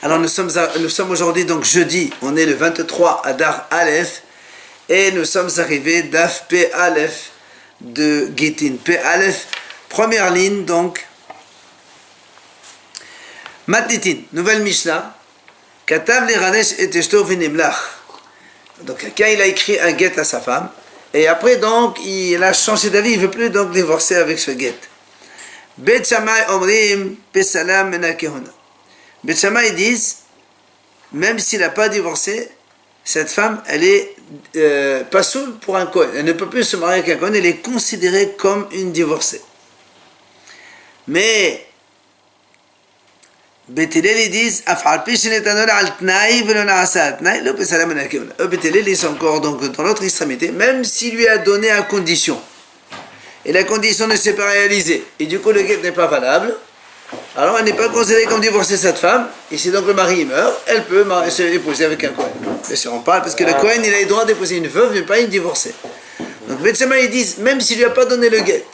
Alors nous sommes aujourd'hui donc jeudi, on est le 23 Adar Aleph et nous sommes arrivés d'Af P Aleph de Gittin. P Aleph, première ligne donc. Matnitin, nouvelle Mishnah. Katav l'Iranesh et Eshto v'nimlach. Donc quand il a écrit un guet à sa femme, et après donc il a changé d'avis, il ne veut plus donc divorcer avec ce guet. Bet Shammai omrim pesalam menakehona. Bet Shammai disent, même s'il n'a pas divorcé, cette femme, elle est pas soule pour un Kohen. Elle ne peut plus se marier avec un Kohen, elle est considérée comme une divorcée. Mais Bet Hillel, ils disent, Bet Hillel, ils sont encore donc dans l'autre extrémité, même s'il lui a donné à condition. Et la condition ne s'est pas réalisée. Et du coup, le guet n'est pas valable. Alors, elle n'est pas considérée comme divorcée, cette femme. Et si donc le mari meurt, elle peut se épouser avec un Kohen. Bien sûr, on parle parce que le Kohen, il a le droit d'épouser une veuve, mais pas une divorcée. Donc, Bet Shammai, ils disent, même s'il lui a pas donné le guet.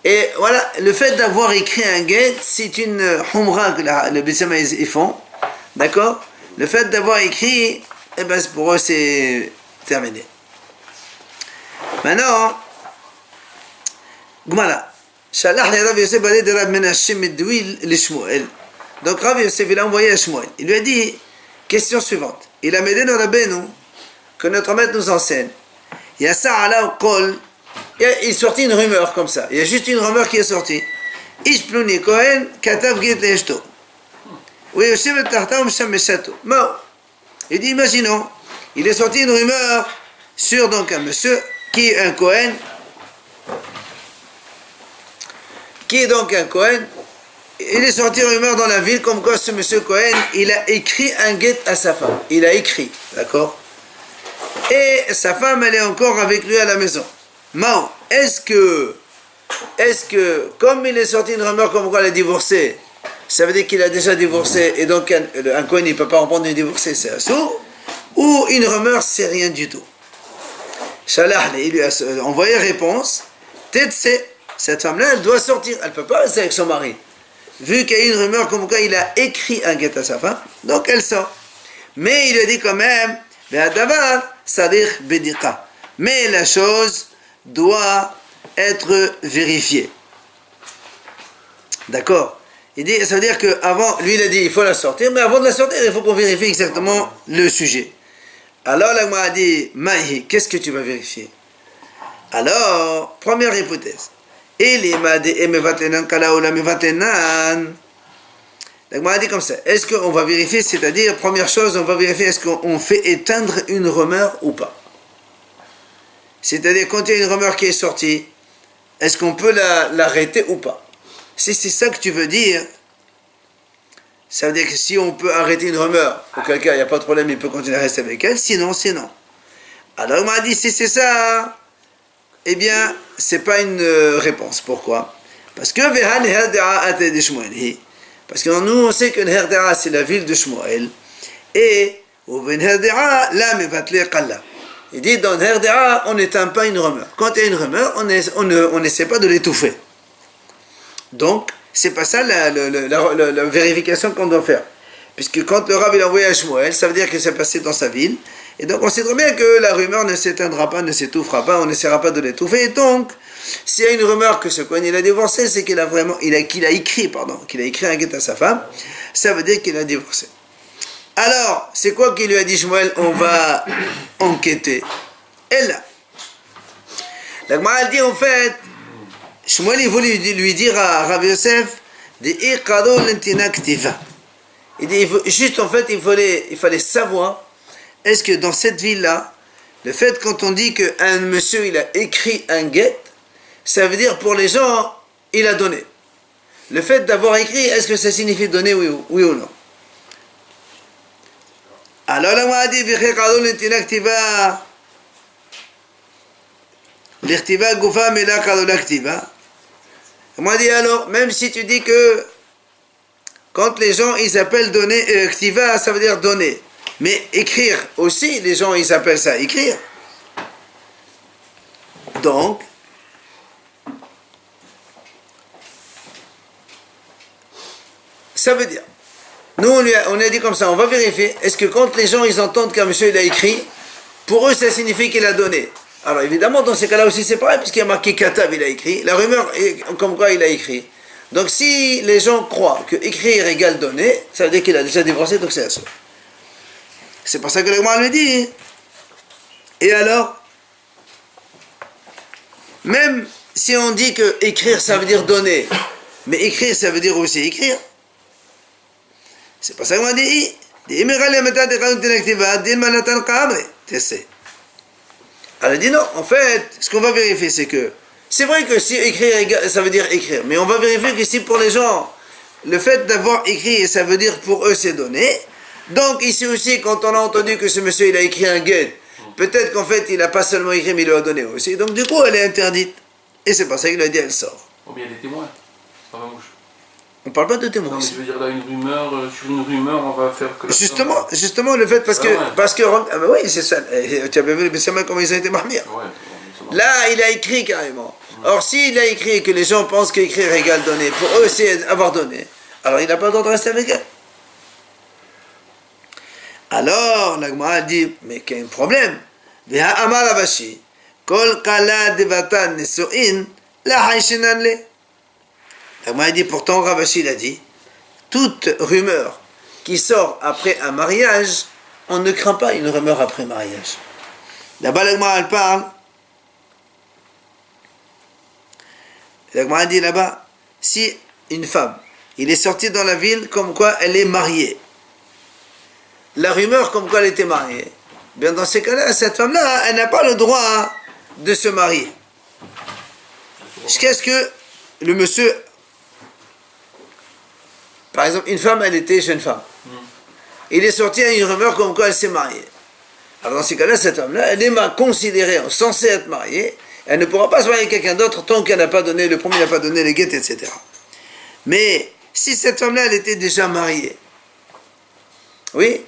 Et voilà, le fait d'avoir écrit un guet, c'est une humra que le Bet Shammai ils font. D'accord? Le fait d'avoir écrit, eh ben, pour eux, c'est terminé. Maintenant, Gmala. Shalach le Rav Yosef balé de Rav Menashe Medouil le Shmuel. Donc Rav Yosef, il a envoyé à Shmuel. Il lui a dit, question suivante. Il a m'aidé dans Rabbeinu, que notre maître nous enseigne. Yassa ala au kol. Il est sorti une rumeur comme ça. Il y a juste une rumeur qui est sortie. Ish pluni Kohen katav git le'eshto. Oui, Yosef tarta umsham meshato. Bon. Il dit, imaginons, il est sorti une rumeur sur donc un monsieur qui est un Kohen. Qui est donc un Kohen. Il est sorti une rumeur dans la ville comme quoi ce monsieur Kohen, il a écrit un guet à sa femme. Il a écrit, d'accord? Et sa femme, elle est encore avec lui à la maison. Mao, est-ce que, comme il est sorti une rumeur comme quoi elle est divorcée, ça veut dire qu'il a déjà divorcé et donc un Kohen, il ne peut pas reprendre une divorcée, c'est assourd? Ou une rumeur, c'est rien du tout? Shalach, il lui a envoyé réponse. Tetse. Cette femme-là, elle doit sortir. Elle ne peut pas rester avec son mari. Vu qu'il y a une rumeur comme quoi il a écrit un guet à sa femme, donc elle sort. Mais il a dit quand même, mais la chose doit être vérifiée. D'accord? Il dit, ça veut dire qu'avant, lui il a dit, il faut la sortir, mais avant de la sortir, il faut qu'on vérifie exactement le sujet. Alors la Gemara a dit, Mahi, qu'est-ce que tu vas vérifier? Alors, première hypothèse. La Gemara a dit comme ça. Est-ce qu'on va vérifier, c'est-à-dire, première chose, on va vérifier est-ce qu'on fait éteindre une rumeur ou pas. C'est-à-dire, quand il y a une rumeur qui est sortie, est-ce qu'on peut l'arrêter ou pas? Si c'est ça que tu veux dire, ça veut dire que si on peut arrêter une rumeur, auquel cas il n'y a pas de problème, il peut continuer à rester avec elle, sinon, c'est non. Alors, on m'a dit, si c'est ça, eh bien, c'est pas une réponse. Pourquoi? Parce que nous, on sait que Herdera, c'est la ville de Shmuel. Et il dit, dans Herdera, on n'éteint pas une rumeur. Quand il y a une rumeur, on n'essaie pas de l'étouffer. Donc, c'est pas ça la vérification qu'on doit faire. Puisque quand le Rav il a envoyé à Shmuel, ça veut dire que c'est passé dans sa ville. Et donc on sait très bien que la rumeur ne s'éteindra pas, ne s'étouffera pas, on n'essaiera pas de l'étouffer. Et donc, s'il y a une rumeur que ce Kohen il a divorcé, c'est qu'il a écrit un guet à sa femme, ça veut dire qu'il a divorcé. Alors, c'est quoi qu'il lui a dit Shmuel? On va enquêter. Et là, la Gemara dit en fait, Shmuel il voulait lui dire à Rav Yosef, il dit, juste en fait, il fallait savoir, est-ce que dans cette ville-là, le fait quand on dit qu'un monsieur, il a écrit un guet, ça veut dire pour les gens, il a donné. Le fait d'avoir écrit, est-ce que ça signifie donner, oui ou non? Alors là, on a dit, on m'a dit alors, même si tu dis que quand les gens, ils appellent donner, ktiva, ça veut dire donner. Mais écrire aussi, les gens, ils appellent ça écrire. Donc, ça veut dire Nous, on a dit comme ça, on va vérifier. Est-ce que quand les gens ils entendent qu'un monsieur il a écrit, pour eux ça signifie qu'il a donné. Alors évidemment, dans ces cas-là aussi c'est pareil, puisqu'il y a marqué Katav, il a écrit. La rumeur est comme quoi il a écrit. Donc si les gens croient que écrire égale donner, ça veut dire qu'il a déjà divorcé, donc c'est assourd. C'est pour ça que le Gemara le dit. Et alors, même si on dit que écrire ça veut dire donner, mais écrire ça veut dire aussi écrire. C'est pour ça qu'on dit elle a dit non, en fait, ce qu'on va vérifier c'est que c'est vrai que si écrire ça veut dire écrire, mais on va vérifier que si pour les gens le fait d'avoir écrit ça veut dire pour eux c'est donné, donc ici aussi quand on a entendu que ce monsieur il a écrit un guet, peut-être qu'en fait il n'a pas seulement écrit mais il lui a donné aussi, donc du coup elle est interdite et c'est pour ça qu'il a dit elle sort. Oh mais il y a des témoins, pas ma bouche. On parle pas de témoins. Non mais je veux dire là une rumeur, sur une rumeur on va faire que... Justement le fait parce que... ouais. Parce que oui c'est ça, tu avais vu les comment ils ont été marmés. Ouais, là il a écrit carrément. Or s'il a écrit et que les gens pensent qu'écrire égale donner, pour eux c'est avoir donné, alors il n'a pas le droit de rester avec elle. Alors la Gemara dit, mais qu'il y a un problème. Veha amar Ravashi, kol kala devatan nesu'in la haishinan le. La Gemara dit, pourtant Ravashi l'a dit, toute rumeur qui sort après un mariage, on ne craint pas une rumeur après mariage. Là-bas la Gemara elle parle, la Gemara dit là-bas, si une femme, il est sorti dans la ville comme quoi elle est mariée, la rumeur comme quoi elle était mariée, bien dans ces cas-là, cette femme-là, elle n'a pas le droit de se marier. Jusqu'à ce que le monsieur, par exemple, une femme, elle était jeune femme. Il est sorti une rumeur comme quoi elle s'est mariée. Alors dans ces cas-là, cette femme-là, elle est considérée, censée être mariée, elle ne pourra pas se marier avec quelqu'un d'autre tant qu'elle n'a pas donné, le premier n'a pas donné les guettes, etc. Mais si cette femme-là, elle était déjà mariée, oui,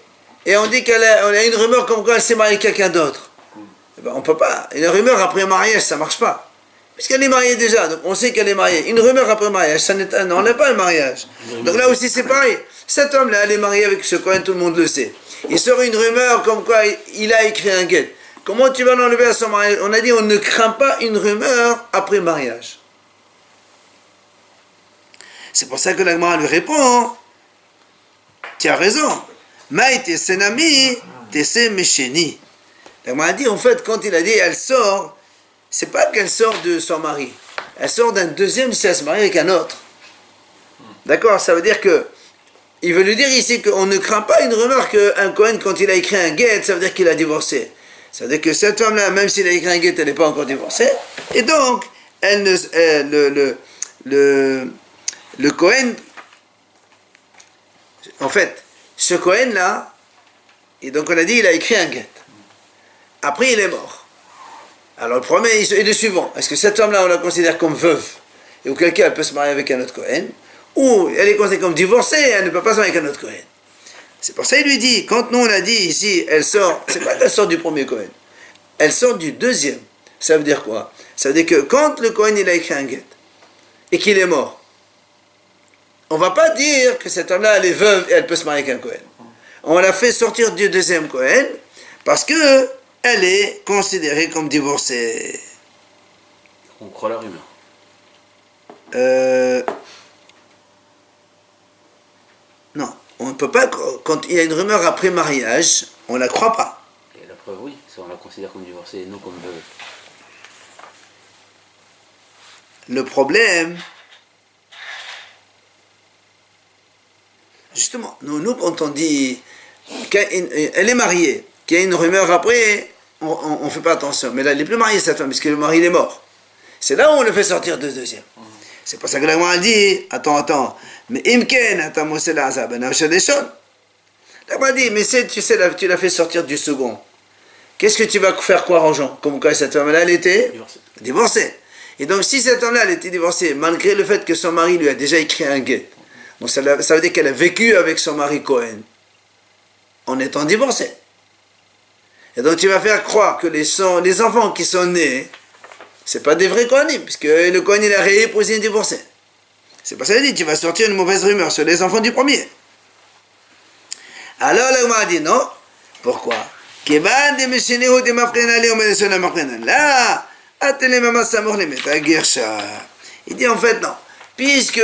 et on dit on a une rumeur comme quoi elle s'est mariée avec quelqu'un d'autre, eh ben, on ne peut pas. Une rumeur après mariage, ça ne marche pas. Puisqu'elle est mariée déjà, donc on sait qu'elle est mariée. Une rumeur après mariage, ça n'enlève pas un mariage. Donc là aussi c'est pareil. Cet homme-là, elle est mariée avec ce coin, tout le monde le sait. Il sort une rumeur comme quoi il a écrit un guet. Comment tu vas l'enlever à son mariage? On a dit on ne craint pas une rumeur après mariage. C'est pour ça que la Gemara lui répond, tu as raison. Maïte senami tese mesheni. La Gemara dit en fait quand il a dit elle sort, c'est pas qu'elle sort de son mari. Elle sort d'un deuxième si elle se marie avec un autre. D'accord? Ça veut dire que il veut lui dire ici qu'on ne craint pas une rumeur qu'un Cohen, quand il a écrit un guet, ça veut dire qu'il a divorcé. Ça veut dire que cette femme-là, même s'il a écrit un guet, elle n'est pas encore divorcée. Et donc, elle ne, le Cohen, en fait, ce Cohen-là, et donc on a dit, il a écrit un guet. Après, il est mort. Alors, le premier est le suivant. Est-ce que cette femme-là, on la considère comme veuve, et auquel cas elle peut se marier avec un autre Cohen, ou elle est considérée comme divorcée, elle ne peut pas se marier avec un autre Cohen. C'est pour ça qu'il lui dit, quand nous on a dit ici, elle sort, c'est pas qu'elle sort du premier Cohen, elle sort du deuxième. Ça veut dire quoi? Ça veut dire que quand le Cohen il a écrit un guet, et qu'il est mort, on va pas dire que cette femme-là, elle est veuve et elle peut se marier avec un Cohen. On l'a fait sortir du deuxième Cohen, parce que elle est considérée comme divorcée. On croit la rumeur. Non, on ne peut pas, quand il y a une rumeur après mariage, on ne la croit pas. Et la preuve, oui, ça, on la considère comme divorcée et non comme veuve. Le problème, justement, nous quand on dit qu'elle est mariée, qu'il y a une rumeur après, on ne fait pas attention. Mais là, elle n'est plus mariée cette femme, puisque le mari il est mort. C'est là où on le fait sortir de deuxième. C'est pour ça que la Gemara dit, attends, mais imken atamosela azab anavshadeshon. La Gemara dit, mais tu sais, tu l'as fait sortir du second. Qu'est-ce que tu vas faire croire aux gens? Comme quoi cette femme-là, elle était divorcée. Et donc, si cette femme-là, elle était divorcée, malgré le fait que son mari lui a déjà écrit un guet, donc ça veut dire qu'elle a vécu avec son mari Cohen, en étant divorcée. Et donc, tu vas faire croire que les enfants qui sont nés, c'est pas des vrais Kohanim, puisque le Kohen il a réépousé une divorcée. C'est pas ça qu'il dit, tu vas sortir une mauvaise rumeur sur les enfants du premier. Alors la Gemara dit non. Pourquoi? Là, il dit en fait non. Puisque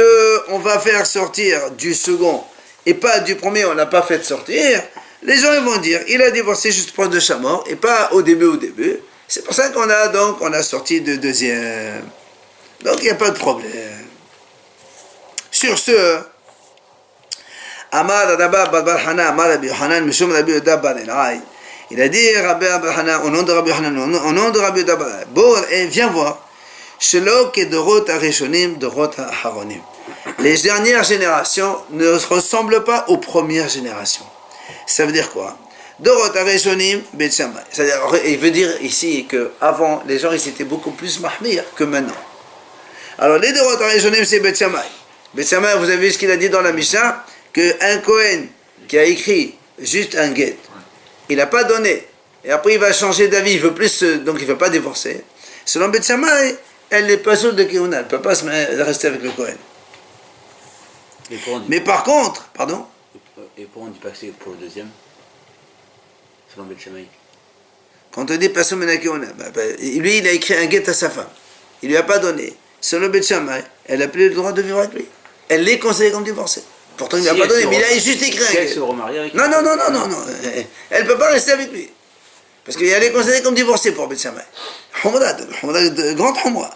on va faire sortir du second et pas du premier, on n'a pas fait sortir, les gens ils vont dire il a divorcé juste pour de sa mort et pas au début. C'est pour ça qu'on a sorti de deuxième. Donc il n'y a pas de problème. Sur ce, Amar Rabba Bar Hana, Amar Rabbi Yohanan, Mishum Rabbi Yehuda bar Elai. Il a dit Rabbi Hana, au nom de Rabbi Yohanan, au nom de Rabbi Yehuda bar Elai. Bon, et viens voir. Shelo Kedorot Arishonim, Dorot Haronim. Les dernières générations ne ressemblent pas aux premières générations. Ça veut dire quoi? Dorot Arishonim, Bet Shammai. C'est-à-dire, il veut dire ici qu'avant, les gens ils étaient beaucoup plus mahmir que maintenant. Alors, les Dorot Arishonim, c'est Bet Shammai. Bet Shammai, vous avez vu ce qu'il a dit dans la Mishnah, qu'un Kohen qui a écrit juste un get, il n'a pas donné, et après il va changer d'avis, il veut plus, donc il ne veut pas divorcer. Selon Bet Shammai, elle n'est pas sûre de Kehuna, elle ne peut pas rester avec le Kohen. Mais par contre, pardon? Et pourquoi on ne dit pas que c'est pour le deuxième? Selon Bet Shammai. Quand on dit Pasum Mena Kehuna, lui il a écrit un get à sa femme, il ne lui a pas donné. Selon Bet Shammai, elle n'a plus le droit de vivre avec lui. Elle l'est considérée comme divorcée. Pourtant, il ne lui a pas donné, mais il a juste écrit un get. Non. Elle ne peut pas rester avec lui. Parce qu'elle est considérée comme divorcée pour Bet Shammai. Grande Humra.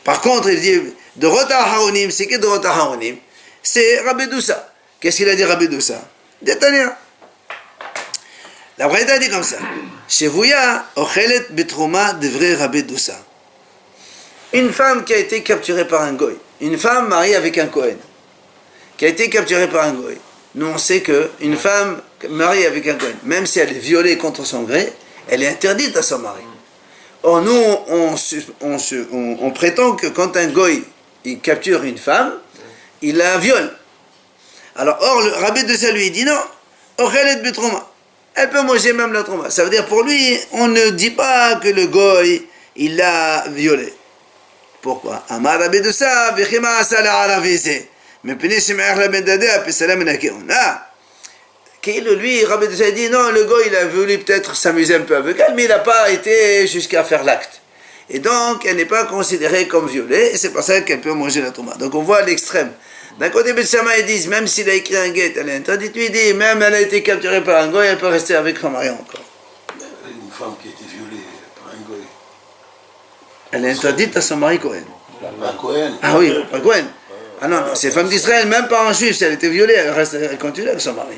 Par contre, il dit de Rota Haronim, c'est que de Rota Haronim, c'est Rabbi Doussa. Qu'est-ce qu'il a dit Rabbi Doussa? Détania. La Braïda dit comme ça. Shevouya Ochelet Betrouma devrait Rabbi Doussa. Une femme qui a été capturée par un goy, une femme mariée avec un Kohen, qui a été capturée par un goy. Nous, on sait qu'une femme mariée avec un Kohen, même si elle est violée contre son gré, elle est interdite à son mari. Or, nous, on prétend que quand un goy il capture une femme, il la viole. Alors, or, le Rabbi de ça lui dit non, elle peut manger même la trauma. Ça veut dire pour lui, on ne dit pas que le goy, il l'a violée. Pourquoi? Amar Rabbi de ça, Vechima Asala Aravise. Mais lui, Rabbi de ça dit non, le gars il a voulu peut-être s'amuser un peu avec elle, mais il n'a pas été jusqu'à faire l'acte. Et donc, elle n'est pas considérée comme violée, et c'est pour ça qu'elle peut manger la trauma. Donc on voit l'extrême. D'un côté, Bet Shammai, ils disent, même s'il a écrit un guet, elle est interdite. Lui, il dit, même elle a été capturée par un goy, elle peut rester avec son mari encore. Une femme qui a été violée par un goy. Elle est interdite à son mari Cohen. La Cohen. Ah oui, pas Cohen. Ah non, c'est femme d'Israël, même par un juif, si elle était violée, elle continue avec son mari.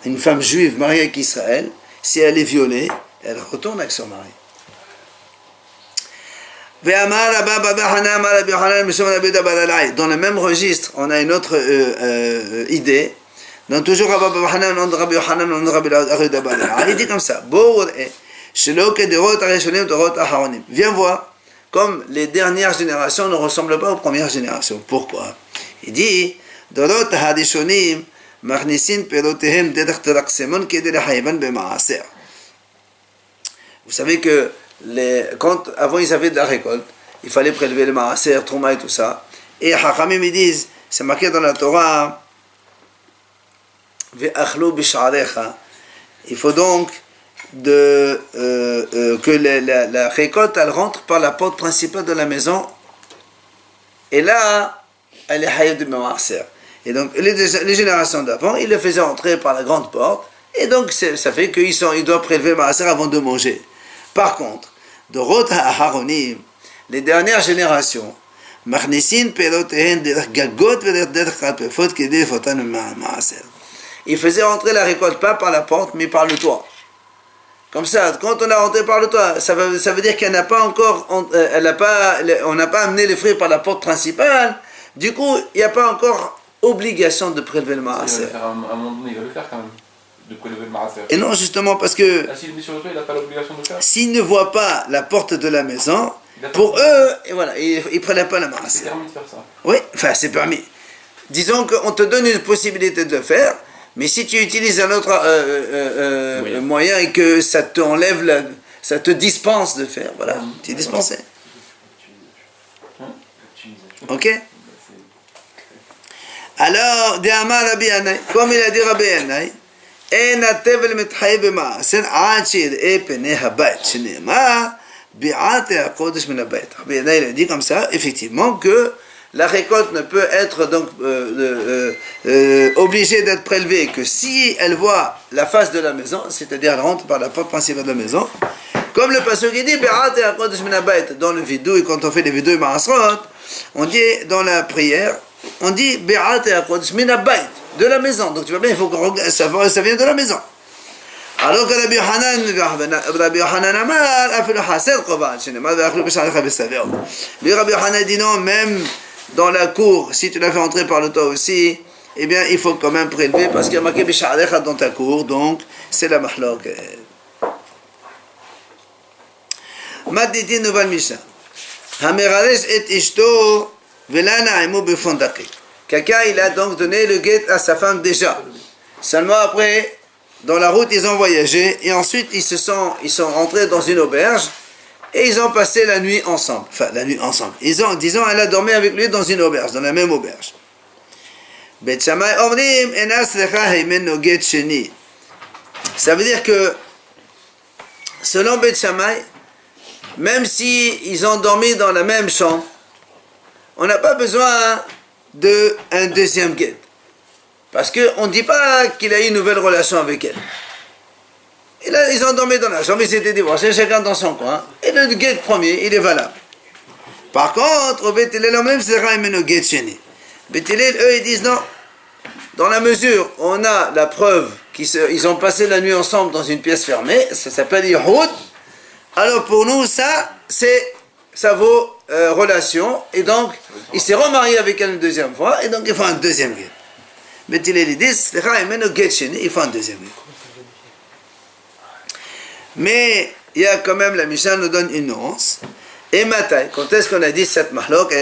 Une femme juive mariée avec Israël, si elle est violée, elle retourne avec son mari. Dans le même registre, on a une autre idée. Donc toujours il dit comme ça. Viens voir, comme les dernières générations ne ressemblent pas aux premières générations. Pourquoi? Il dit vous savez que avant ils avaient de la récolte, il fallait prélever le maaser, trouma et tout ça. Et Hachamim ils disent, c'est marqué dans la Torah, il faut donc que la récolte elle rentre par la porte principale de la maison, et là elle est haïf de maaser. Et donc, les générations d'avant, ils le faisaient entrer par la grande porte, et donc ça fait qu'ils doivent prélever le maaser avant de manger. Par contre, de Rot HaHaronim, les dernières générations, ils faisaient entrer la récolte pas par la porte, mais par le toit. Comme ça, quand on a rentré par le toit, ça veut dire qu'elle n'a pas encore, on n'a pas amené les fruits par la porte principale, du coup, il n'y a pas encore obligation de prélever le maaser. À un moment donné, il va le faire quand même, de prélever le maaser. Et non, justement, parce que S'il met sur le toit, il n'a pas l'obligation de le faire. s'ils ne voient pas la porte de la maison, pour eux, et voilà, ils ne prennent pas le maaser. C'est permis de faire ça. Oui, enfin, c'est permis. Disons qu'on te donne une possibilité de le faire, mais si tu utilises un autre moyen et que ça t'enlève, ça te dispense de faire, voilà, tu es dispensé. Ok? Alors, comme il a dit Rabbi Yannai, אין התבל מתחייב במעשר עד שיראה פני הבית, שנאמר, ביעת הקודש מן הבית. Rabbi Yehuda, il a dit comme ça, effectivement, que la récolte ne peut être donc obligée d'être prélevée que si elle voit la face de la maison, c'est-à-dire elle rentre par la porte principale de la maison, comme le pasuk qui dit Bi'at HaKodesh min habayit, dans le vidouille, quand on fait les vidouilles ma'asrot, on dit dans la prière, on dit Bi'at HaKodesh min habayit, de la maison. Donc tu vois bien, il faut que ça vient de la maison. Alors que Rabbi Yohanan Amar a fait le hased kovan, shenemar ve'achlu b'sharecha b'saveot. Lui Rabbi Yohanan dit non, même dans la cour, si tu l'as fait entrer par le toit aussi, eh bien il faut quand même prélever parce qu'il y a marqué b'sharecha dans ta cour, donc c'est la mahlok. Maditi nouvelle Mishnah. Hameraresh et ishto velana emu befondake. Quelqu'un il a donc donné le guet à sa femme déjà. Seulement après, dans la route ils ont voyagé et ensuite ils sont rentrés dans une auberge et ils ont passé la nuit ensemble. Enfin la nuit ensemble. Disons elle a dormi avec lui dans une auberge, dans la même auberge. Bet Shammai omrim ena srecha himeno get sheni. Ça veut dire que selon Bet Shammai, même si ils ont dormi dans la même chambre, on n'a pas besoin d'un deuxième guet. Parce qu'on ne dit pas qu'il a eu une nouvelle relation avec elle. Et là, ils ont dormi dans la chambre, ils s'étaient divorcés, chacun dans son coin. Et le guet premier, il est valable. Par contre, au Beth Hillel, même c'est le guet chéni. Beth Hillel, eux, ils disent non. Dans la mesure où on a la preuve qu'ils ont passé la nuit ensemble dans une pièce fermée, ça s'appelle Yehoud. Alors pour nous, ça vaut relation. Et donc, il s'est remarié avec elle une deuxième fois, et donc il faut un deuxième guet. Mais il dit, il faut un deuxième guet. Mais il y a quand même, la Mishnah nous donne une nuance. Et matai, quand est-ce qu'on a dit cette mahlok?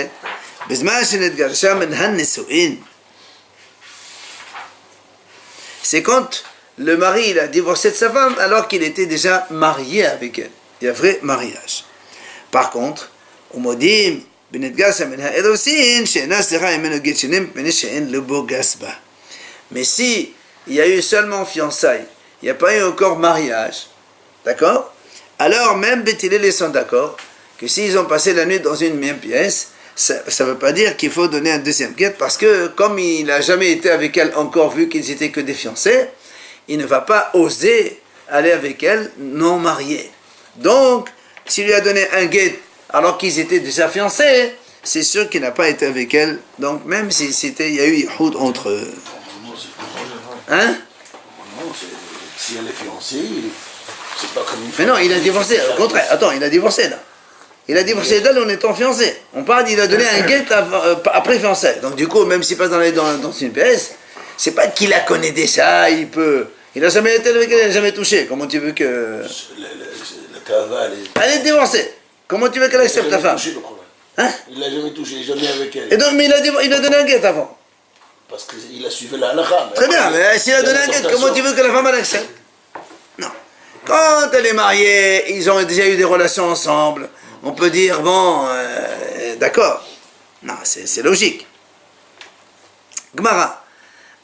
C'est quand le mari il a divorcé de sa femme alors qu'il était déjà marié avec elle. Il y a vrai mariage. Par contre, au modim, mais si il y a eu seulement fiançailles, il n'y a pas eu encore mariage, d'accord? Alors même Beth Hillel sont d'accord que s'ils ont passé la nuit dans une même pièce, ça ne veut pas dire qu'il faut donner un deuxième guet, parce que comme il n'a jamais été avec elle encore, vu qu'ils étaient que des fiancés, il ne va pas oser aller avec elle non mariée. Donc, s'il lui a donné un guet alors qu'ils étaient déjà fiancés, c'est sûr qu'il n'a pas été avec elle. Donc, même si il y a eu Yehoud entre eux. Hein? Non, si elle est fiancée, c'est pas comme une Mais non, il a divorcé. Au contraire, attends, il a divorcé là. Il a divorcé d'elle en étant fiancé. On parle qu'il a donné un guet après fiancé. Donc, du coup, même s'il passe dans une pièce, c'est pas qu'il la connaît déjà, il peut. Il n'a jamais été avec elle, il n'a jamais touché. Comment tu veux que. Elle est divorcée. Comment tu veux qu'elle accepte ta femme? Hein? Il l'a jamais touché, jamais avec elle. Et donc, mais il a donné un guet avant. Parce qu'il a suivi la halakha. Très bien, mais s'il a donné un guet, comment tu veux que la femme elle accepte? Non. Quand elle est mariée, ils ont déjà eu des relations ensemble, on peut dire, bon, d'accord. Non, c'est logique. Gemara.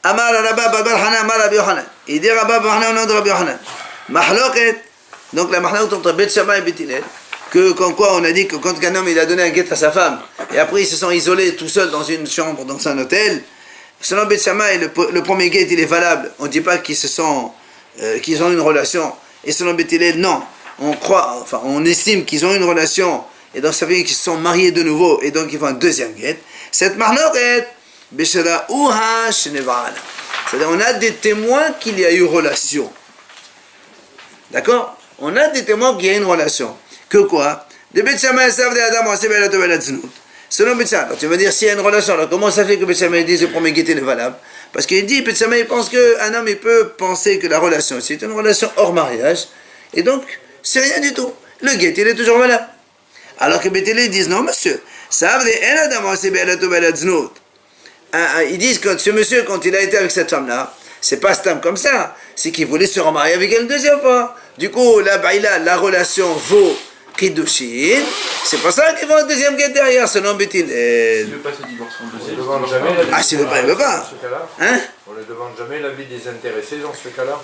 Amar Rabba Bar Hanan, Amar Rabbi Yohanan. Il dit Rabba Bar Hanan au nom de Rabbi Yohanan. Mahloket, donc la mahlok entre Bet Shammai et Bet Hillel, que comme quoi on a dit que quand un homme il a donné un guet à sa femme, et après ils se sont isolés tout seuls dans une chambre, dans un hôtel, selon Bet Shammai, le premier guet il est valable. On ne dit pas qu'ils ont une relation. Et selon Bet Hillel, non. On estime qu'ils ont une relation, et donc ça veut dire qu'ils se sont mariés de nouveau, et donc ils font un deuxième guet. Cette mahloket, c'est-à-dire on a des témoins qu'il y a eu relation. D'accord? On a des témoins qu'il y a une relation. Que quoi? Selon Bet Shammai, tu vas dire s'il y a une relation, alors comment ça fait que Bet Shammai dit que le premier guet est valable? Parce qu'il dit, Bet Shammai pense qu'un homme il peut penser que la relation c'est une relation hors mariage, et donc c'est rien du tout. Le guet il est toujours valable. Alors que Bet Hillel disent non monsieur, ça veut dire ils disent que ce monsieur, quand il a été avec cette femme-là, c'est pas stam comme ça, c'est qu'il voulait se remarier avec elle une deuxième fois. Du coup, la relation vaut Kiddushin, c'est pour ça qu'ils font un deuxième guet derrière, selon Beth S'il Hillel. ne veut pas se divorcer en On ne deuxième, demande jamais l'avis Ah, s'il veut pas, il veut pas. dans ce cas-là. Hein? On ne demande jamais l'avis des intéressés dans ce cas-là.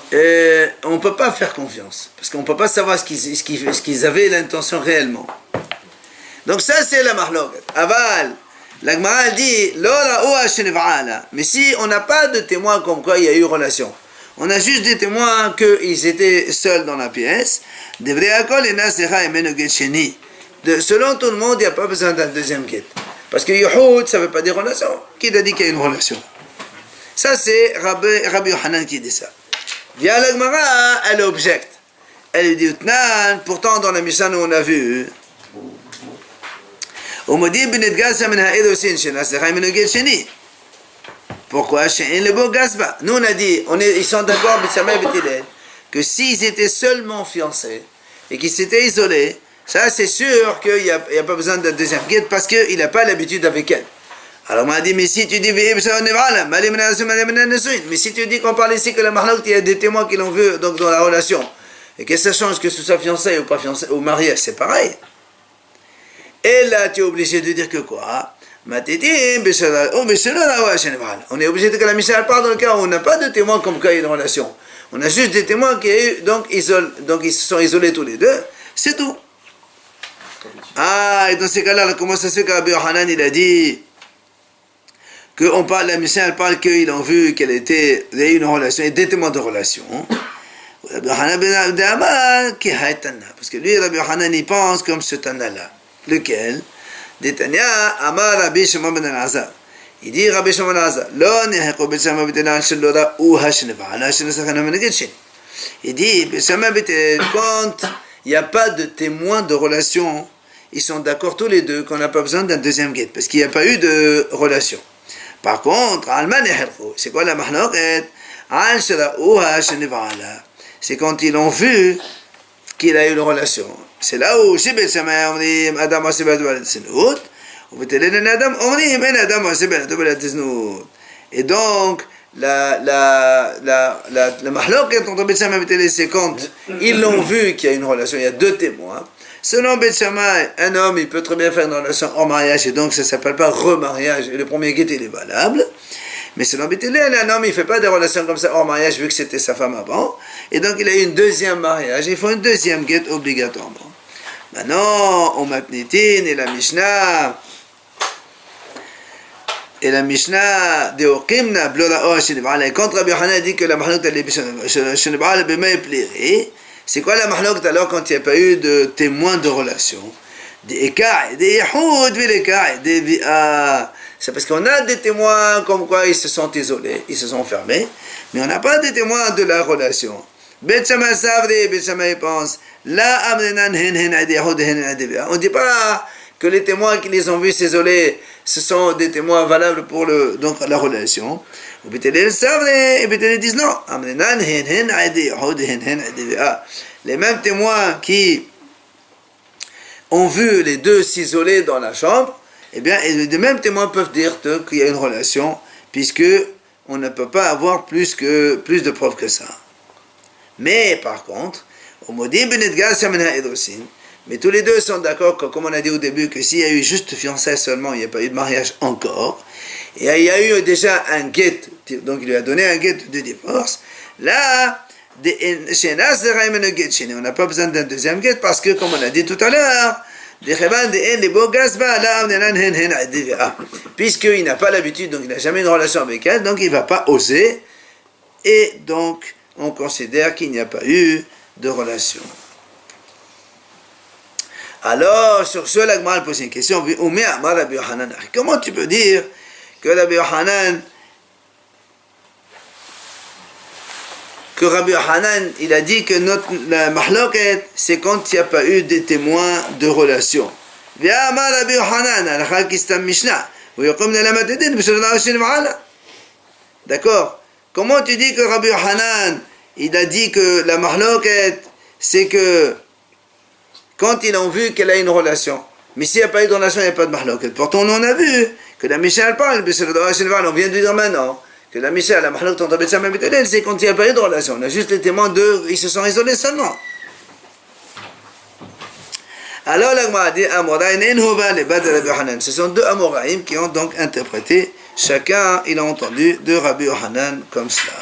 On ne peut pas faire confiance, parce qu'on ne peut pas savoir ce qu'ils avaient l'intention réellement. Donc ça, c'est la mahloket. Aval, la Gemara elle dit, Lola oa shenev'ala. Mais si on n'a pas de témoins comme quoi il y a eu relation, on a juste des témoins qu'ils étaient seuls dans la pièce, selon tout le monde, il n'y a pas besoin d'un deuxième guet. Parce que yuhud, ça ne veut pas dire relation. Qui t'a dit qu'il y a une relation? Ça, c'est Rabbi Yohanan qui dit ça. Via la Gemara, elle objecte. Elle lui dit, Utnan, pourtant dans la Mishnah, on a vu, pourquoi? Nous on a dit, ils sont d'accord que s'ils étaient seulement fiancés et qu'ils s'étaient isolés, ça c'est sûr qu'il n'y a pas besoin d'un deuxième guide parce qu'il n'a pas l'habitude avec elle. Alors on m'a dit, mais si tu dis mais si tu dis qu'on parle ici que la mahlok, il y a des témoins qui l'ont vu donc dans la relation, et que ça change que ce soit fiancé ou pas fiancé ou marié, c'est pareil. Et là, tu es obligé de dire que quoi? On est obligé de que la Mishnah part dans le cas où on n'a pas de témoins comme cas il y a une relation. On a juste des témoins qui donc ils se sont isolés tous les deux. C'est tout. Ah, et dans ces cas-là, comment ça se fait qu'Rabbi Yohanan il a dit qu'on parle, la Mishnah elle parle qu'ils ont vu qu'elle était, il y a eu une relation, et des témoins de relation. Rabbi Yohanan parce que lui, Rabbi Yohanan, il pense comme ce Tana-là. Lequel? Détania Amar Rabbi Shimon ben Elazar. Il dit Rabbi Shimon ben Elazar, Lo nehecho bet Shammai bet Elazar shelora ou hashneva'ala shenesachana meneged sheni. Il dit bet Shammai bet Elazar, quand il n'y a pas de témoin de relation, ils sont d'accord tous les deux qu'on n'a pas besoin d'un deuxième guet parce qu'il n'y a pas eu de relation. Par contre, Alman nehecho, c'est quoi la mahloket? Al shela ou hashneva'ala. C'est quand ils ont vu qu'il a eu une relation. C'est là où chez Bet Shammai on dit Adam a sebel de tznout, ou Bet Hillel Adam on dit men Adam a sebel de tznout. Et donc la mahloket entre Bet Shammai et Bet Hillel, c'est quand ils l'ont vu qu'il y a une relation, il y a deux témoins. Selon Bet Shammai, un homme il peut très bien faire une relation hors mariage et donc ça s'appelle pas remariage et le premier guet il est valable. Mais selon Bet Hillel, un homme il fait pas des relations comme ça hors mariage vu que c'était sa femme avant. Et donc il a eu une deuxième mariage, il faut une deuxième guet obligatoirement. Maintenant, on matnitin et la Mishnah de Oqimna blola o shenev'ala. Et quand Rabbi Yohanan dit que la mahlok elle est shenev'ala b'mei pliri, c'est quoi la mahlok alors quand il n'y a pas eu de témoin de relation? Des écarts, des yahoud, des écarts, des vi'a. C'est parce qu'on a des témoins comme quoi ils se sont isolés, ils se sont fermés, mais on n'a pas de témoins de la relation. Bet Shammai savri, Bet Shammai pense. La amrenan hen hen adi yahoud hen adi vi'a. On ne dit pas que les témoins qui les ont vus s'isoler, ce sont des témoins valables pour donc la relation. Bet Hillel savri, et Bet Hillel disent non. Amrenan hen hen adi yahoud hen hen adi vi'a. Les mêmes témoins qui ont vu les deux s'isoler dans la chambre, eh bien, les mêmes témoins peuvent dire qu'il y a une relation, puisque on ne peut pas avoir plus de preuves que ça. Mais par contre, mais tous les deux sont d'accord que, comme on a dit au début, que s'il y a eu juste fiançailles seulement, il n'y a pas eu de mariage encore, et il y a eu déjà un guet, donc il lui a donné un guet de divorce, là, on n'a pas besoin d'un deuxième guet parce que, comme on a dit tout à l'heure, puisqu'il n'a pas l'habitude, donc il n'a jamais une relation avec elle, donc il ne va pas oser, et donc on considère qu'il n'y a pas eu de relation. Alors, sur ce, la Gemara pose une question. Comment tu peux dire que Rabbi Yohanan, il a dit que la mahloket, c'est quand il n'y a pas eu de témoins de relation. D'accord? Comment tu dis que Rabbi Yohanan, il a dit que la mahloket, c'est que quand ils ont vu qu'elle a une relation. Mais s'il n'y a pas eu de relation, il n'y a pas de mahloket. Pourtant, on a vu que la Mishnah parle, on vient de dire maintenant, que la Mishnah, la mahloket entre Bet Shammai et Bet Hillel, c'est quand il n'y a pas eu de relation. On a juste les témoins ils se sont isolés seulement. Alors la Gemara dit Amoraïn en hova le bad Rabbi Yohanan. Ce sont deux Amoraïm qui ont donc interprété. Chacun, il a entendu de Rabbi Yohanan comme cela.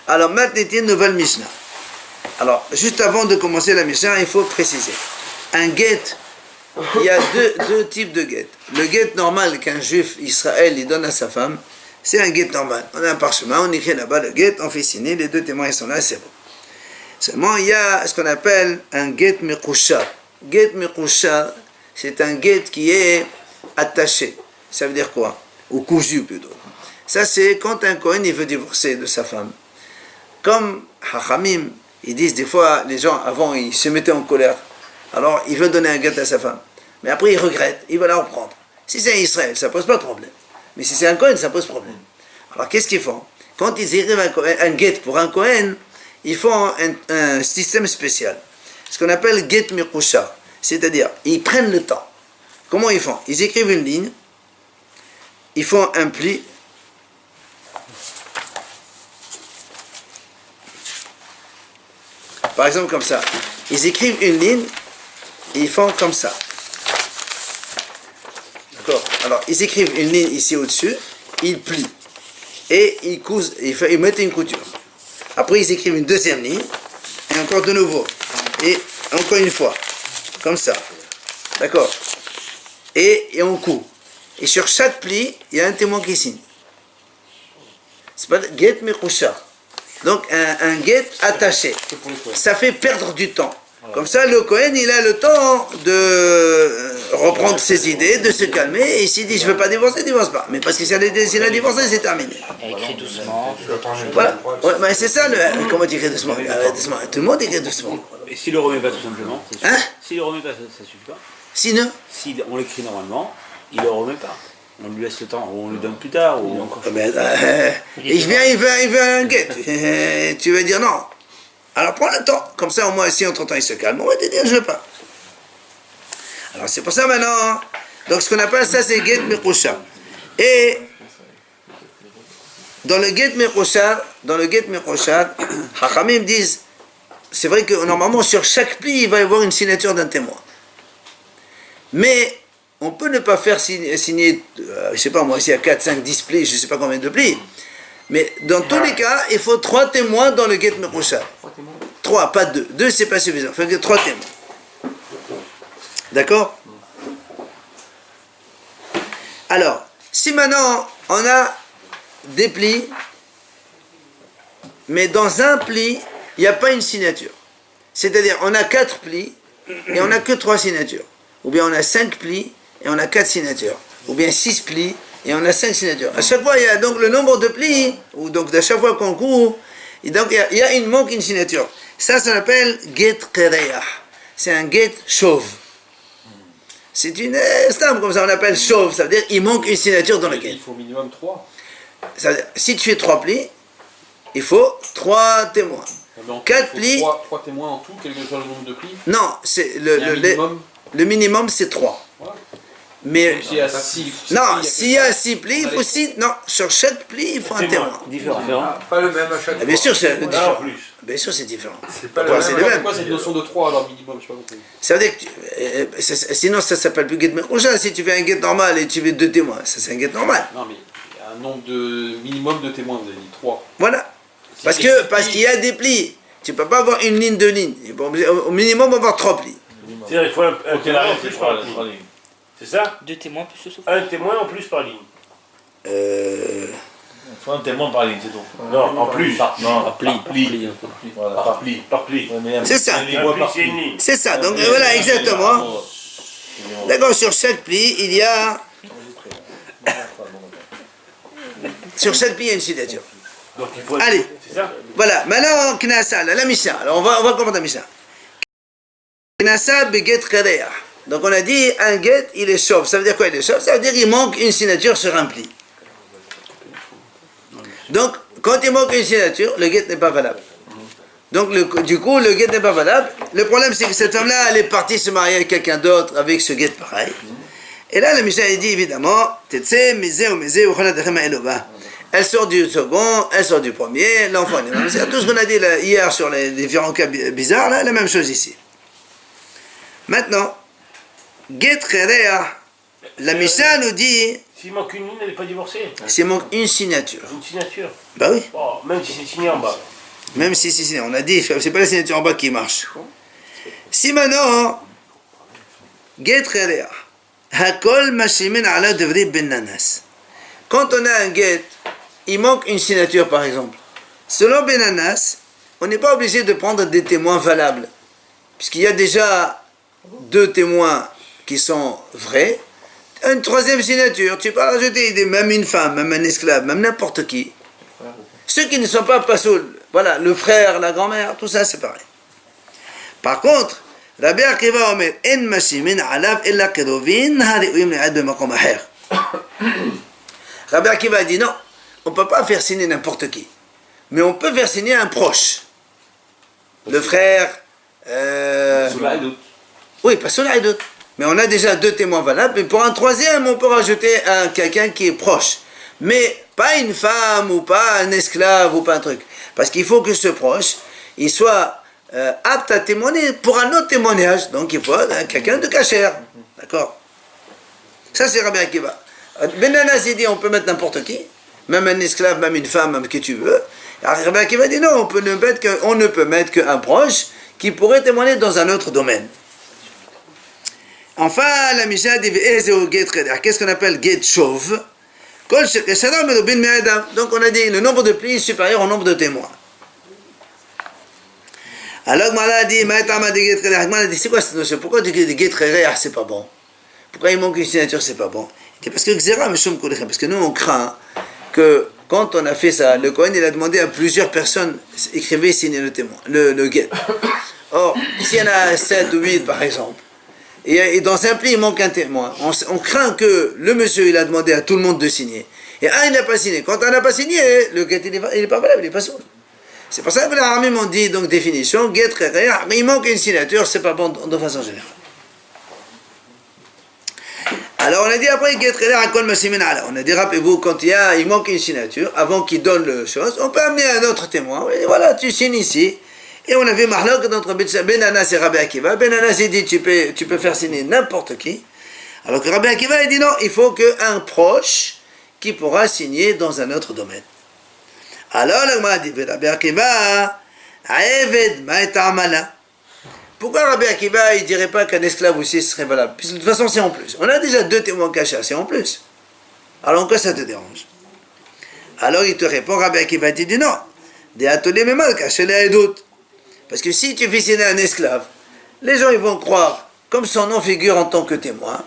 Alors maintenant, il y a une nouvelle Mishnah. Alors, juste avant de commencer la Mishnah, il faut préciser. Un guet, il y a deux types de guet. Le guet normal qu'un juif Israël il donne à sa femme, c'est un guet normal. On a un parchemin, on écrit là-bas le guet, on fait signer, les deux témoins ils sont là, c'est bon. Seulement, il y a ce qu'on appelle un guet mekushar. Guet mekushar, c'est un guet qui est attaché. Ça veut dire quoi? Ou cousu plutôt. Ça, c'est quand un Kohen il veut divorcer de sa femme. Comme Hachamim, ils disent des fois, les gens avant ils se mettaient en colère. Alors il veut donner un guet à sa femme. Mais après il regrette, il va la reprendre. Si c'est un Israël, ça ne pose pas de problème. Mais si c'est un Kohen, ça pose problème. Alors qu'est-ce qu'ils font? Quand ils écrivent un guet pour un Kohen, ils font un système spécial. Ce qu'on appelle guet mikusha. C'est-à-dire, ils prennent le temps. Comment ils font? Ils écrivent une ligne, ils font un pli. Par exemple comme ça. Ils écrivent une ligne et ils font comme ça. D'accord? Alors, ils écrivent une ligne ici au-dessus, ils plient. Et ils cousent, ils mettent une couture. Après, ils écrivent une deuxième ligne, et encore de nouveau. Et encore une fois. Comme ça. D'accord? Et on coud. Et sur chaque pli, il y a un témoin qui signe. C'est pas guet mekusha. Donc un guet attaché. Ça fait perdre du temps. Comme ça, le Kohen, il a le temps de reprendre ses idées, de se calmer, et s'il dit je ne veux pas divorcer, il ne divorce pas. Mais parce que s'il a divorcé, c'est terminé. Il écrit doucement. Voilà. Ouais, mais c'est ça, comment tu écris doucement? Doucement. Tout le monde écrit doucement. Et s'il le remet pas tout simplement, ça suffit. Hein? S'il le remet pas, ça suffit pas. Sinon Si on l'écrit normalement, il le remet pas. On lui laisse le temps, ou on lui donne plus tard, ou encore. Il veut un guet. Tu vas dire non. Alors prends le temps. Comme ça, au moins, si entre-temps il se calme, on va te dire je ne veux pas. Alors c'est pour ça maintenant. Donc ce qu'on appelle ça, c'est guet mekusha. Et dans le guet mekusha, Hachamim disent, c'est vrai que normalement sur chaque pli, il va y avoir une signature d'un témoin. Mais on peut ne pas faire signer, je ne sais pas moi, s'il y a 4, 5, 10 plis, je ne sais pas combien de plis. Mais dans tous les cas, il faut 3 témoins dans le guet mekusha. 3, pas 2. 2, c'est pas suffisant. Il faut que 3 témoins. D'accord? Alors, si maintenant on a des plis, mais dans un pli, il n'y a pas une signature. C'est-à-dire, on a 4 plis et on n'a que 3 signatures. Ou bien on a 5 plis et on a 4 signatures. Ou bien 6 plis et on a 5 signatures. À chaque fois, il y a donc le nombre de plis, ou donc à chaque fois qu'on court, et donc il manque une signature. Ça s'appelle get kereah. C'est un get chauve. C'est une stampe, comme ça on appelle chauve. Ça veut dire qu'il manque une signature dans le get. Il faut au minimum 3. Ça veut dire, si tu fais 3 plis, il faut 3 témoins. 4 plis. 3 témoins en tout, quel que soit le nombre de plis. Non, c'est minimum. le minimum c'est 3. Ouais. Mais s'il y a 6 non, s'il y a 6 plis, il faut 6. Non, sur chaque pli, il faut un témoin. Différent. Pas le même à chaque fois. Bien sûr, c'est différent. plus. Bien sûr, c'est différent. C'est pas Pourquoi le c'est même. le C'est même. quoi cette notion de 3 alors minimum? Je sais pas compris. Ça veut dire que sinon ça s'appelle plus guet mekusha. Si tu fais un guet normal et tu fais 2 témoins, ça c'est un guet normal. Non mais il y a un nombre de minimum de témoins, vous avez dit 3. Voilà. Parce qu'il y a des plis. Tu ne peux pas avoir une ligne, 2 lignes. Au minimum, on va avoir 3 plis. C'est-à-dire qu'il faut un témoin en plus par ligne. C'est ça? 2 témoins plus le souffle. Un témoin en plus par ligne. Il faut un témoin par ligne, c'est tout. Non, en plus. Non, Par pli. voilà, par pli. Par pli. Ouais, mais C'est ça. un pli, Un par pli, c'est pli. une ligne. C'est ça. Donc voilà, exactement. D'accord, sur chaque pli, il y a. Sur chaque pli, il y a une signature. Donc il faut. Allez. C'est ça? Voilà, maintenant, Knasa, la Mishnah. Alors on va comprendre la Mishnah. Knasa beget kereah. Donc on a dit, un get, il est chauve. Ça veut dire quoi, il est chauve? Ça veut dire qu'il manque une signature sur un pli. Donc, quand il manque une signature, le get n'est pas valable. Donc, du coup, le get n'est pas valable. Le problème, c'est que cette femme-là, elle est partie se marier avec quelqu'un d'autre avec ce get pareil. Et là, la Mishnah, elle dit, évidemment, Elle sort du second, elle sort du premier, l'enfant est même. C'est tout ce qu'on a dit là, hier sur les différents cas bizarres, là, la même chose ici. Maintenant, Get Kherea, la Mishnah nous dit, S'il manque une ligne, elle n'est pas divorcée. s'il manque une signature. Une signature. Bah oui, Oh, même si c'est signé en bas. même si c'est signé, on a dit, c'est pas la signature en bas qui marche. Si maintenant, Get Kherea, Hakol Mashimin ala devri ben nanas. Quand on a un get, il manque une signature par exemple. Selon Benanas, on n'est pas obligé de prendre des témoins valables. Puisqu'il y a déjà 2 témoins qui sont vrais. Une 3e signature, tu peux rajouter même une femme, même un esclave, même n'importe qui. Ceux qui ne sont pas pasoul, voilà, le frère, la grand-mère, tout ça c'est pareil. Par contre, Rabbi Akiva omer, en mashimin alav illa kedovin hari'uyim li'ad b'makom aher. Rabbi Akiva a dit non, on ne peut pas faire signer n'importe qui. Mais on peut faire signer un proche. Le frère... Cela et d'autres. Oui, pas cela et d'autres. Mais on a déjà 2 témoins valables. Et pour un 3e, on peut rajouter quelqu'un qui est proche. Mais pas une femme ou pas un esclave ou pas un truc. Parce qu'il faut que ce proche, il soit apte à témoigner pour un autre témoignage. Donc il faut quelqu'un de cachère. D'accord? Ça c'est Rabbi Akiva. Benanas il dit on peut mettre n'importe qui, même un esclave, même une femme, même qui tu veux. Alors Rabbi Akiva dit non, on ne peut mettre qu'un proche qui pourrait témoigner dans un autre domaine. Enfin, la Mishnah dit qu'est-ce qu'on appelle get chauve? Donc on a dit le nombre de plis est supérieur au nombre de témoins. Alors Gmara a dit c'est quoi cette notion? Pourquoi tu dis get c'est pas bon? Pourquoi il manque une signature, c'est pas bon? Parce que parce que nous on craint que quand on a fait ça, le Kohen il a demandé à plusieurs personnes écrivez signer le témoin, le get. Or, s'il y en a 7 ou 8 par exemple, et dans un pli il manque un témoin, on craint que le monsieur il a demandé à tout le monde de signer. Et il n'a pas signé. Quand on n'a pas signé, le get il n'est pas valable, il n'est pas sourd. C'est pour ça que les Haramim ont dit donc définition, get mais il manque une signature, c'est pas bon de façon générale. Alors on a dit après, on a dit rappelez-vous, quand il manque une signature, avant qu'il donne le chose, on peut amener un autre témoin. On dit, voilà, tu signes ici. Et on a vu Mahlok entre Benanas et Rabbi Akiva. Benanas il dit tu peux faire signer n'importe qui. Alors que Rabbi Akiva il dit non, il faut qu'un proche qui pourra signer dans un autre domaine. Alors le Gemara dit Rabbi Akiva, Aeved ma'etamala. Pourquoi Rabbi Akiva il dirait pas qu'un esclave aussi serait valable? Puisque de toute façon c'est en plus. On a déjà 2 témoins cachés, c'est en plus. Alors en quoi ça te dérange? Alors il te répond, Rabbi Akiva il dit non. Des ateliers même cachés les doutes. Parce que si tu fais signer un esclave, les gens ils vont croire, comme son nom figure en tant que témoin,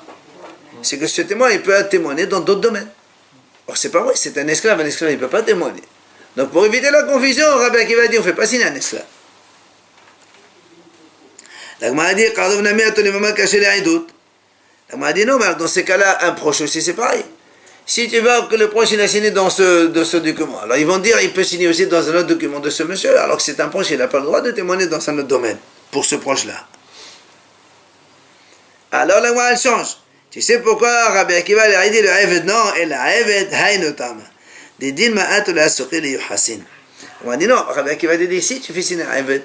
c'est que ce témoin il peut témoigner dans d'autres domaines. Or c'est pas vrai, c'est un esclave il ne peut pas témoigner. Donc pour éviter la confusion, Rabbi Akiva dit on ne fait pas signer un esclave. La Gemara dit, non, mais dans ces cas-là, un proche aussi, c'est pareil. Si tu veux que le proche il a signé dans ce document, alors ils vont dire, il peut signer aussi dans un autre document de ce monsieur, alors que c'est un proche, il n'a pas le droit de témoigner dans un autre domaine, pour ce proche-là. Alors la Gemara, elle change. Tu sais pourquoi Rabbi Akiva a dit le Eved non, et la Eved haïnotam. Des din ma'at la soqi li yuhasin. On a dit non, Rabbi Akiva dit, si tu fais signer un Eved,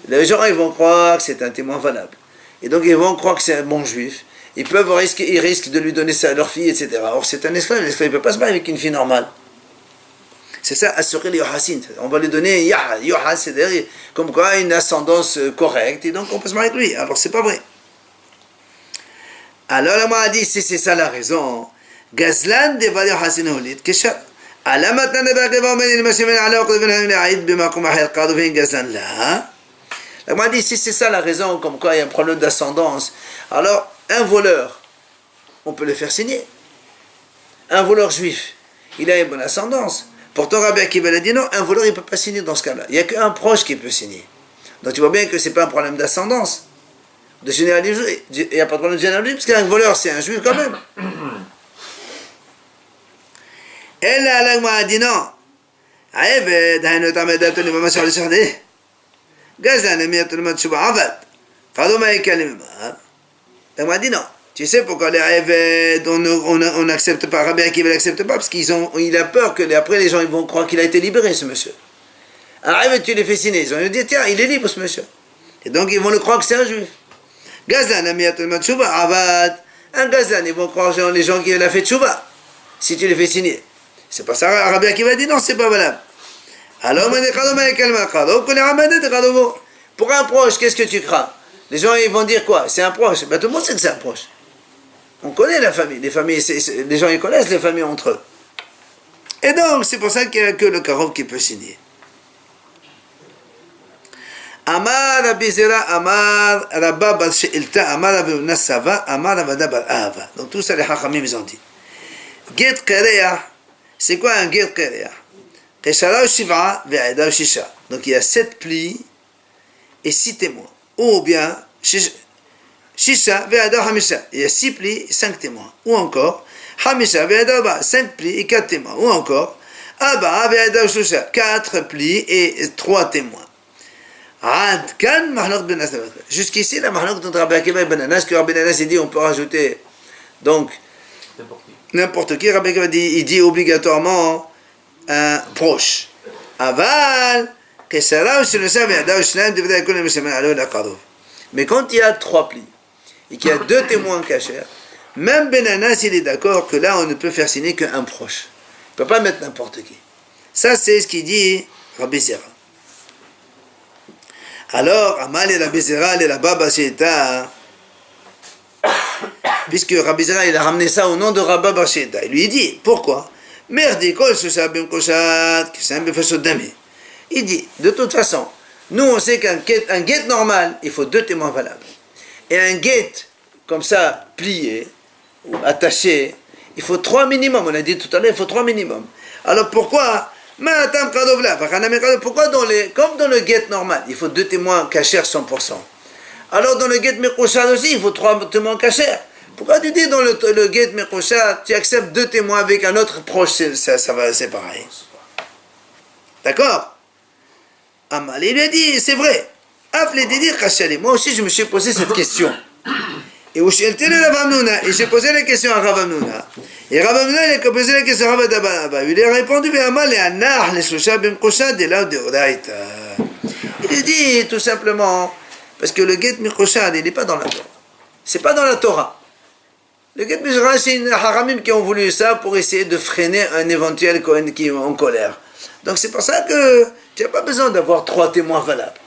les gens ils vont croire que c'est un témoin valable. Et donc ils vont croire que c'est un bon juif. Ils risquent de lui donner ça à leur fille, etc. Or c'est un esclave, l'esclave ne peut pas se marier avec une fille normale. C'est ça, As-Suqil Yohasin. On va lui donner Yohas, c'est-à-dire comme quoi une ascendance correcte, et donc on peut se marier avec lui. Alors c'est pas vrai. Alors la a dit, si c'est ça la raison, Gazlan de Val Yohasin Holit, Kesha. Alors maintenant, la Gemara dit, si c'est ça la raison, comme quoi il y a un problème d'ascendance, alors un voleur, on peut le faire signer. Un voleur juif, il a une bonne ascendance. Pourtant, Rabbi Akiva a dit non, un voleur il ne peut pas signer dans ce cas-là. Il n'y a qu'un proche qui peut signer. Donc tu vois bien que ce n'est pas un problème d'ascendance, de généralité. Il n'y a pas de problème de généralité, parce qu'un voleur c'est un juif quand même. Et là, la Gemara a dit non. Gazan, la Gemara dit non. Tu sais pourquoi les Eved, on n'accepte pas, Rabbi Akiva n'accepte pas, parce qu'il a peur que après les gens ils vont croire qu'il a été libéré, ce monsieur. Un Eved, tu les fais signer, ils vont lui dire, tiens, il est libre, ce monsieur. Et donc ils vont le croire que c'est un juif. Gazlan, Amiyatul Matshuva, Avad. Un Gazlan, ils vont croire les gens qui l'ont fait tchouva, si tu les fais signer. C'est pas ça, Rabbi Akiva dit non, c'est pas valable. Alors, pour un proche, qu'est-ce que tu crains? Les gens ils vont dire quoi? C'est un proche. Ben, tout le monde sait que c'est un proche. On connaît la famille. Les familles, les gens ils connaissent les familles entre eux. Et donc, c'est pour ça qu'il n'y a que le Karov qui peut signer. Amar Rabbi Zera, Amar Rabba Bal She'ilta, Amar Rabbi Nassava, Amar Rabada Bal Ahava. Donc tout ça, les Hachamim, ils ont dit. Get Kereah, c'est quoi un Get Kereah? Keshara Shiva, Ve'eda Shisha. Donc il y a 7 plis et 6 témoins. Ou bien, Shisha, Ve'eda Hamisha. Il y a 6 plis et 5 témoins. Ou encore, Hamisha, Ve'eda Ba, 5 plis et 4 témoins. Ou encore, Abba, Ve'eda Shusha, 4 plis et 3 témoins. Jusqu'ici, la mahlok de Rabbi Akiva et Ben Anas, que Rabbi Anas dit on peut rajouter donc n'importe qui. Rabbi Akiva dit, il dit obligatoirement un proche. Aval, mais quand il y a 3 plis et qu'il y a 2 témoins cachés, même Ben Anas il est d'accord que là on ne peut faire signer qu'un proche. Il ne peut pas mettre n'importe qui. Ça c'est ce qu'il dit Rabbi Zera. Alors, Amal et Rabbi Zera et la Baba Sheta, puisque Rabbi Zera il a ramené ça au nom de Rabba Basheta, il lui dit pourquoi? Merdi kol susabim koshat, kisam befashodami. Il dit de toute façon, nous on sait qu'un guet normal, il faut 2 témoins valables. Et un guet comme ça, plié ou attaché, il faut 3 minimum. On a dit tout à l'heure, il faut 3 minimum. Alors pourquoi? Pourquoi comme dans le guet normal, il faut 2 témoins cachers 100%. Alors dans le guet Mekoshat aussi, il faut 3 témoins cachers. Pourquoi tu dis dans le guet Mekoshat, tu acceptes 2 témoins avec un autre proche, c'est pareil. D'accord? Amal, il lui a dit, c'est vrai. Moi aussi je me suis posé cette question. Et j'ai posé la question à Rav Hamnouna. Et Rav Hamnouna il a posé la question à Rav Adaba. Il a répondu il a dit tout simplement parce que le get Mikroshad il n'est pas dans la Torah. C'est pas dans la Torah. Le get Mikroshad c'est une haramim qui ont voulu ça pour essayer de freiner un éventuel Kohen qui est en colère. Donc c'est pour ça que tu n'as pas besoin d'avoir 3 témoins valables.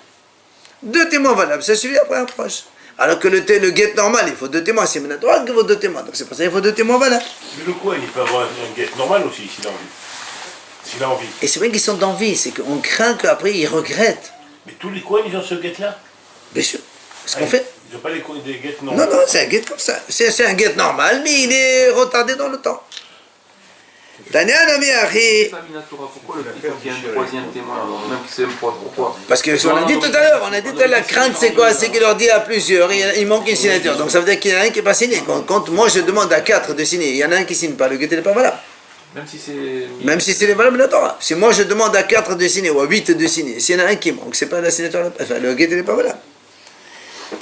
2 témoins valables, ça suffit après un proche. Alors que le guet normal, il faut 2 témoins. C'est Minatora qu'il faut 2 témoins. Donc c'est pour ça qu'il faut 2 témoins valables. Mais le Kohen, il peut avoir un guet normal aussi, s'il a envie. S'il a envie. Et c'est vrai qu'ils sont d'envie, c'est qu'on craint qu'après ils regrettent. Mais tous les Kohen, ils ont ce guet-là. Bien sûr. Ce qu'on fait. Ils n'ont pas des guettes normaux. Non, c'est un guet comme ça. C'est un guet normal, mais il est retardé dans le temps. Pourquoi le petit il y a un 3e témoin, même si c'est un proche, pourquoi? Parce que on a dit tout à l'heure, la crainte c'est quoi? C'est qu'il leur dit à plusieurs, il manque une signature. Donc ça veut dire qu'il y en a un qui n'est pas signé. Quand moi je demande à 4 de signer, il y en a un qui ne signe pas, le guet n'est pas valable. Même si c'est valable la Torah. Si moi je demande à 4 de signer ou à 8 de signer, s'il y en a un qui manque, c'est pas la signature, enfin le guet n'est pas valable.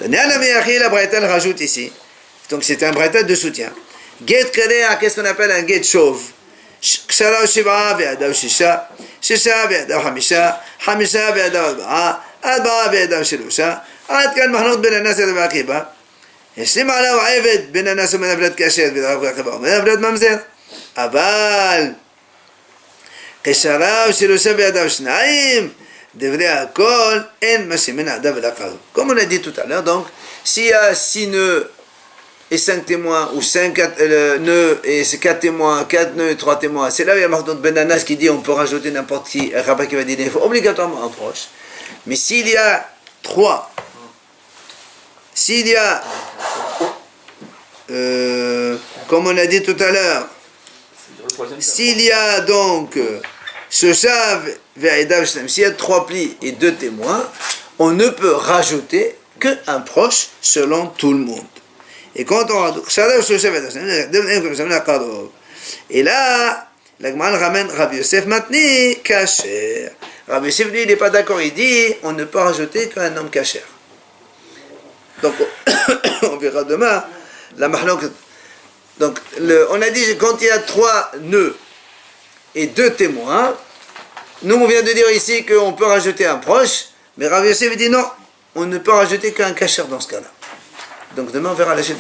La Braïta le rajoute ici. Donc c'est un Braïta de soutien. Guet Kerea, qu'est-ce qu'on appelle un guet chauve? Kshara 7 ve'ada 6, 6 ve'ada 5, 5 ve'ada 4, 4 ve'ada 3, עד כאן מחלוקת בין אנס לרבי עקיבא. השלים עליו עבד בין אנס ובין אבלת כאשר ורבי עקיבא ובין אבלת ממזר. אבל קשריו שלושה בידיו 2, דברי הכל, אין מה שמנע עדיו ולא קרוב. Comme on a dit tout à l'heure, donc, s'il y a 6 nœuds et 5 témoins, ou 5 nœuds et 4 témoins, 4 nœuds et 3 témoins, c'est là où il y a Mardout Ben Anas qui dit on peut rajouter n'importe qui, Rabat qui va dire il faut obligatoirement un proche. Mais s'il y a 3, s'il y a, comme on a dit tout à l'heure, s'il y a donc Shoshav Ve'edav Shlem, s'il y a 3 plis et 2 témoins, on ne peut rajouter qu'un proche selon tout le monde. Et quand on rajoute et là, la Gemara ramène Rabbi Yosef Matni Kacher. Rabbi Yosef lui il n'est pas d'accord, il dit on ne peut rajouter qu'un homme Kacher. Donc on verra demain La mahlok. Donc, on a dit quand il y a 3 nœuds et 2 témoins, nous on vient de dire ici qu'on peut rajouter un proche, mais Rav Yosef dit non, on ne peut rajouter qu'un cachère dans ce cas-là. Donc demain on verra la suite.